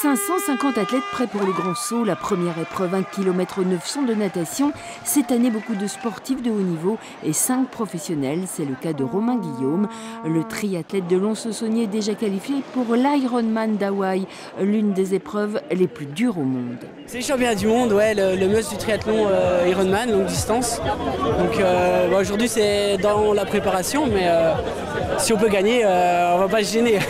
550 athlètes prêts pour le grand saut, la première épreuve 1 km 900 de natation. Cette année, beaucoup de sportifs de haut niveau et 5 professionnels. C'est le cas de Romain Guillaume. Le triathlète de Lons-le-Saunier est déjà qualifié pour l'Ironman d'Hawaï, l'une des épreuves les plus dures au monde. C'est le championnat du monde, ouais, le must du triathlon Ironman, longue distance. Donc aujourd'hui c'est dans la préparation, mais si on peut gagner, on va pas se gêner.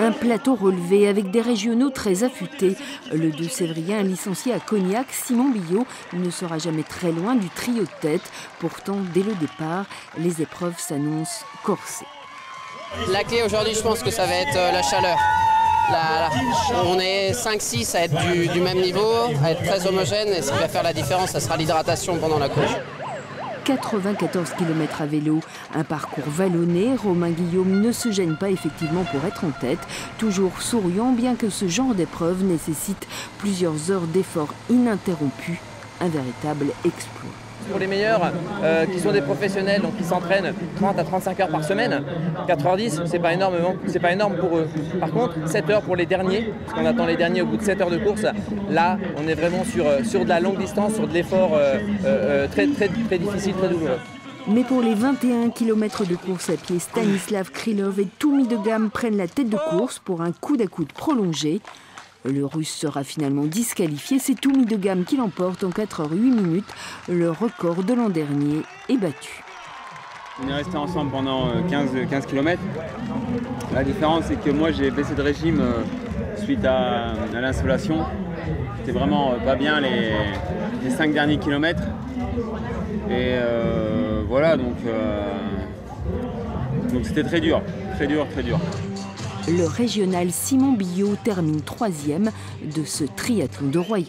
Un plateau relevé avec des régionaux très affûtés. Le 2 Sévrien, licencié à Cognac, Simon Billot, ne sera jamais très loin du trio de tête. Pourtant, dès le départ, les épreuves s'annoncent corsées. La clé aujourd'hui, je pense que ça va être la chaleur. On est 5-6 à être du même niveau, à être très homogène, et ce qui va faire la différence, ça sera l'hydratation pendant la course. 94 km à vélo, un parcours vallonné. Romain Guillaume ne se gêne pas effectivement pour être en tête, toujours souriant, bien que ce genre d'épreuve nécessite plusieurs heures d'efforts ininterrompus. Un véritable exploit. Pour les meilleurs qui sont des professionnels, donc qui s'entraînent 30 à 35 heures par semaine, 4h10, c'est pas énorme pour eux. Par contre, 7 heures pour les derniers, parce qu'on attend les derniers au bout de 7 heures de course, là on est vraiment sur de la longue distance, sur de l'effort très difficile, très douloureux. Mais pour les 21 km de course à pied, Stanislav Krylov et Toumi de Gamme prennent la tête de course pour un coude à coude prolongé. Le Russe sera finalement disqualifié. C'est Toumi de Gamme qui l'emporte en 4h08. Le record de l'an dernier est battu. On est restés ensemble pendant 15 km. La différence, c'est que moi, j'ai baissé de régime suite à l'insolation. C'était vraiment pas bien les 5 derniers kilomètres. Et voilà, donc c'était très dur. Le régional Simon Billot termine 3e de ce triathlon de Royan.